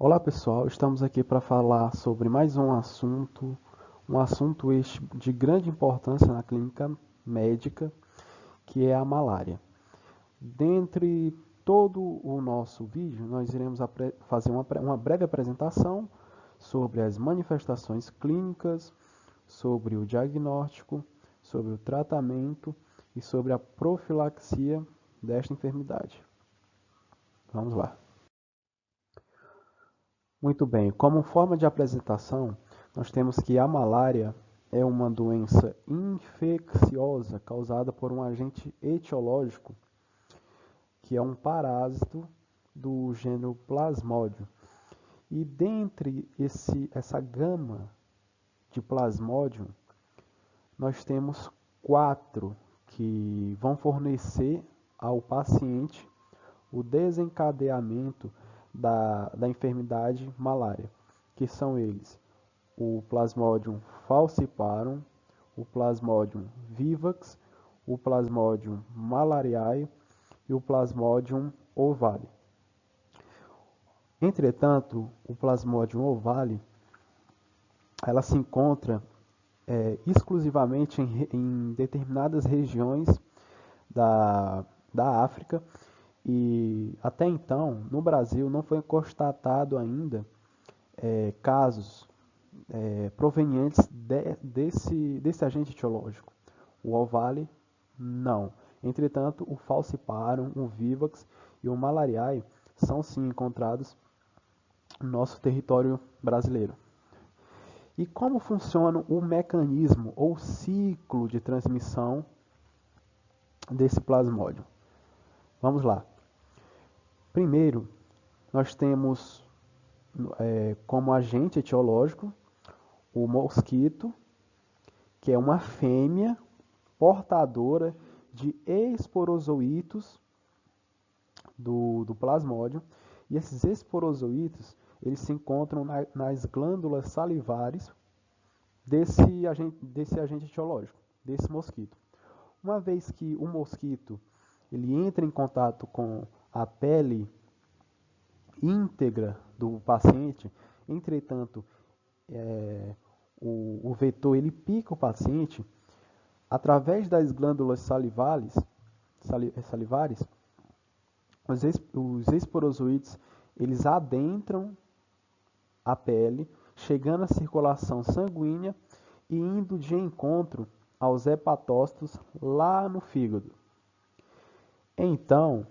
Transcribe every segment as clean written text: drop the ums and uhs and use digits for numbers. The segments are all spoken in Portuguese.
Olá pessoal, estamos aqui para falar sobre mais um assunto este de grande importância na clínica médica, que é a malária. Dentre todo o nosso vídeo, nós iremos fazer uma breve apresentação sobre as manifestações clínicas, sobre o diagnóstico, sobre o tratamento e sobre a profilaxia desta enfermidade. Vamos lá. Muito bem, como forma de apresentação, nós temos que a malária é uma doença infecciosa causada por um agente etiológico, que é um parásito do gênero Plasmodium. E dentre essa gama de Plasmodium, nós temos quatro que vão fornecer ao paciente o desencadeamento da enfermidade malária, que são eles: o Plasmodium falciparum, o Plasmodium vivax, o Plasmodium malariae e o Plasmodium ovale. Entretanto, o Plasmodium ovale ela se encontra exclusivamente em determinadas regiões da África, e até então, no Brasil, não foi constatado ainda casos provenientes desse agente etiológico. O ovale, não. Entretanto, o falciparum, o vivax e o malariae são sim encontrados no nosso território brasileiro. E como funciona o mecanismo ou ciclo de transmissão desse plasmódio? Vamos lá. Primeiro, nós temos como agente etiológico o mosquito, que é uma fêmea portadora de esporozoítos do plasmódio. E esses esporozoítos, eles se encontram nas glândulas salivares desse agente etiológico, desse mosquito. Uma vez que o mosquito ele entra em contato com a pele íntegra do paciente, entretanto, o vetor ele pica o paciente através das glândulas salivares, os esporozoides eles adentram a pele, chegando à circulação sanguínea e indo de encontro aos hepatócitos lá no fígado. Então,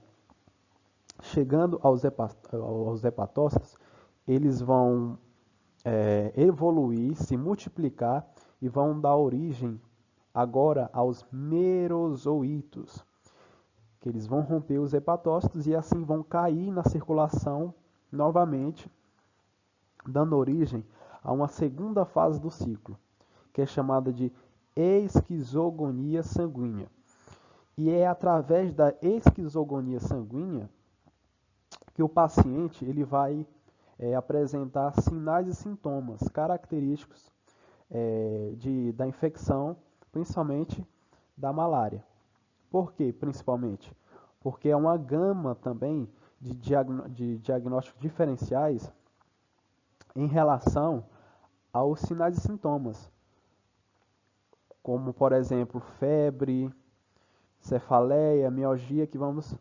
chegando aos hepatócitos, eles vão evoluir, se multiplicar e vão dar origem agora aos merozoítos, que eles vão romper os hepatócitos e assim vão cair na circulação novamente, dando origem a uma segunda fase do ciclo, que é chamada de esquizogonia sanguínea. E é através da esquizogonia sanguínea que o paciente ele vai apresentar sinais e sintomas característicos da infecção, principalmente da malária. Por quê, principalmente? Porque é uma gama também de diagnósticos diferenciais em relação aos sinais e sintomas, como, por exemplo, febre, cefaleia, mialgia, que vamos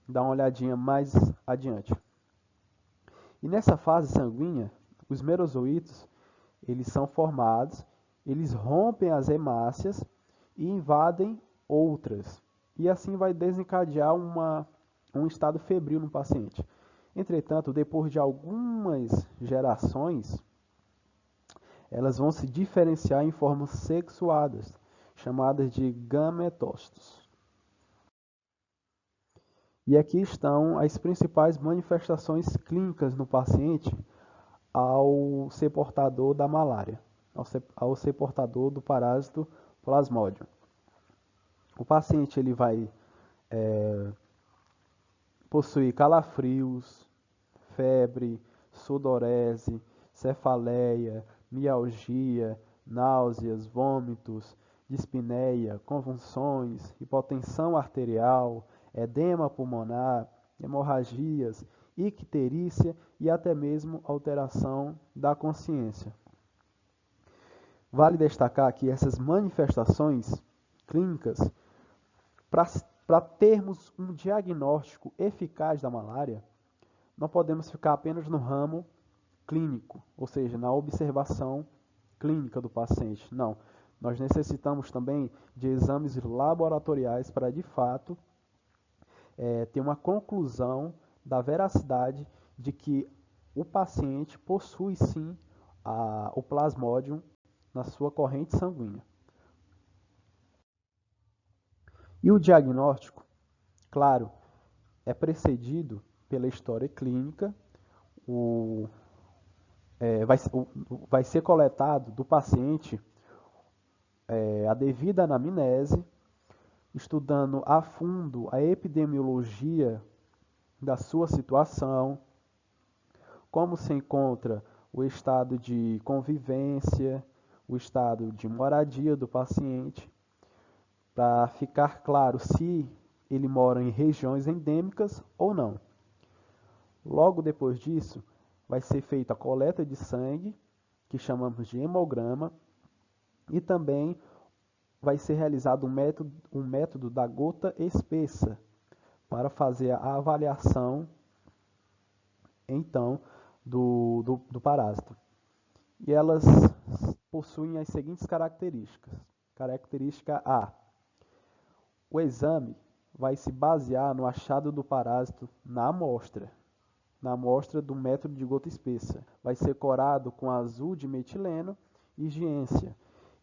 dar uma olhadinha mais adiante. E nessa fase sanguínea, os merozoítos, eles são formados, eles rompem as hemácias e invadem outras. E assim vai desencadear um estado febril no paciente. Entretanto, depois de algumas gerações, elas vão se diferenciar em formas sexuadas, chamadas de gametócitos. E aqui estão as principais manifestações clínicas no paciente ao ser portador da malária, ao ser portador do parásito Plasmodium. O paciente ele vai possuir calafrios, febre, sudorese, cefaleia, mialgia, náuseas, vômitos, dispneia, convulsões, hipotensão arterial, edema pulmonar, hemorragias icterícia e até mesmo alteração da consciência. Vale destacar que essas manifestações clínicas, para termos um diagnóstico eficaz da malária, não podemos ficar apenas no ramo clínico, ou seja, na observação clínica do paciente. Não, nós necessitamos também de exames laboratoriais para, de fato, ter uma conclusão da veracidade de que o paciente possui sim o plasmodium na sua corrente sanguínea. E o diagnóstico, claro, é precedido pela história clínica, vai ser coletado do paciente a devida anamnese, estudando a fundo a epidemiologia da sua situação, como se encontra o estado de convivência, o estado de moradia do paciente, para ficar claro se ele mora em regiões endêmicas ou não. Logo depois disso, vai ser feita a coleta de sangue, que chamamos de hemograma, e também vai ser realizado um método da gota espessa para fazer a avaliação, então, do parásito. E elas possuem as seguintes características. Característica A. O exame vai se basear no achado do parásito na amostra do método de gota espessa. Vai ser corado com azul de metileno e giência.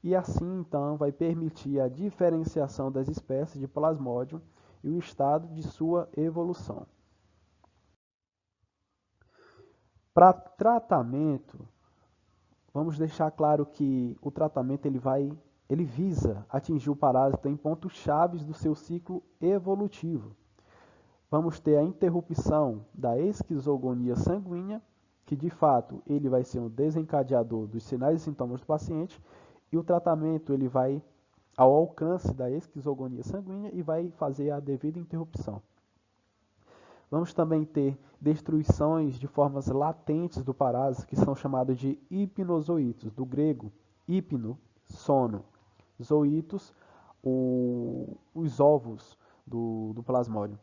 E assim, então, vai permitir a diferenciação das espécies de plasmodium e o estado de sua evolução. Para tratamento, vamos deixar claro que o tratamento ele visa atingir o parásito em pontos chaves do seu ciclo evolutivo. Vamos ter a interrupção da esquizogonia sanguínea, que de fato ele vai ser um desencadeador dos sinais e sintomas do paciente, e o tratamento ele vai ao alcance da esquizogonia sanguínea e vai fazer a devida interrupção. Vamos também ter destruições de formas latentes do parásito, que são chamadas de hipnozoítos, do grego hipno, sono, zoítos, os ovos do plasmodium,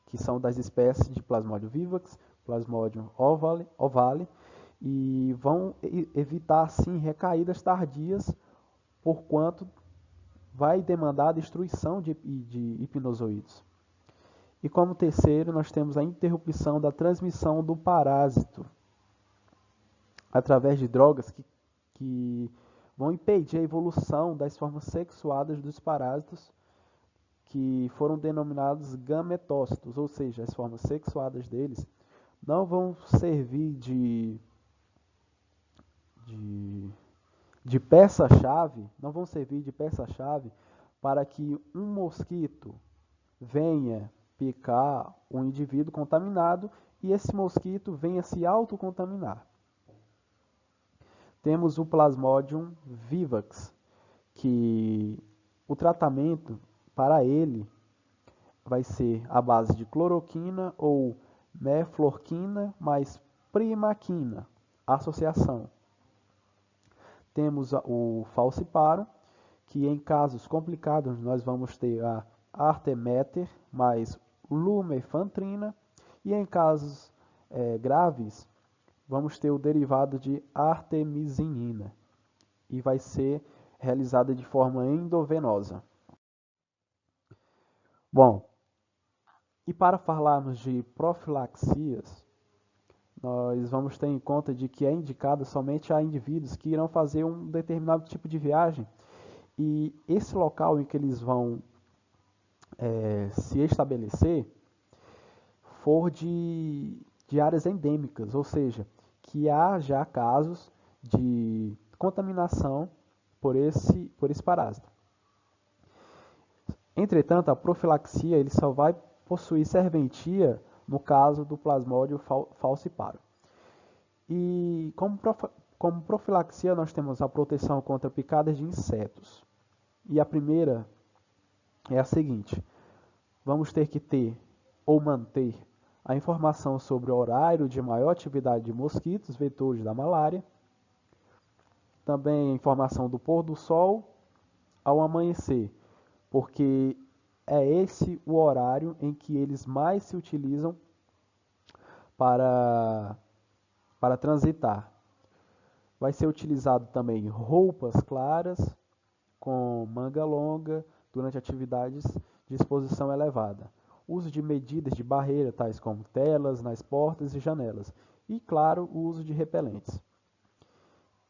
que são das espécies de Plasmodium vivax, Plasmodium ovale, e vão evitar, assim, recaídas tardias, porquanto vai demandar a destruição de hipnozoítos. E como terceiro, nós temos a interrupção da transmissão do parásito através de drogas que vão impedir a evolução das formas sexuadas dos parásitos, que foram denominados gametócitos, ou seja, as formas sexuadas deles não vão servir de peça-chave, para que um mosquito venha picar um indivíduo contaminado e esse mosquito venha se autocontaminar. Temos o Plasmodium vivax, que o tratamento para ele vai ser à base de cloroquina ou meflorquina mais primaquina, associação. Temos o falciparum, que em casos complicados nós vamos ter a arteméter mais lumefantrina, e em casos graves vamos ter o derivado de artemisinina, e vai ser realizada de forma endovenosa. Bom, e para falarmos de profilaxias, nós vamos ter em conta de que é indicado somente a indivíduos que irão fazer um determinado tipo de viagem, e esse local em que eles vão se estabelecer for de áreas endêmicas, ou seja, que há já casos de contaminação por esse parásito. Entretanto, a profilaxia ele só vai possuir serventia no caso do Plasmodium falciparum. E como profilaxia nós temos a proteção contra picadas de insetos. E a primeira é a seguinte: vamos ter que ter ou manter a informação sobre o horário de maior atividade de mosquitos, vetores da malária, também a informação do pôr do sol ao amanhecer, porque é esse o horário em que eles mais se utilizam para transitar. Vai ser utilizado também roupas claras, com manga longa, durante atividades de exposição elevada. Uso de medidas de barreira, tais como telas nas portas e janelas. E, claro, o uso de repelentes.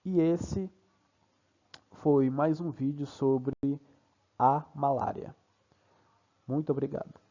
E esse foi mais um vídeo sobre a malária. Muito obrigado.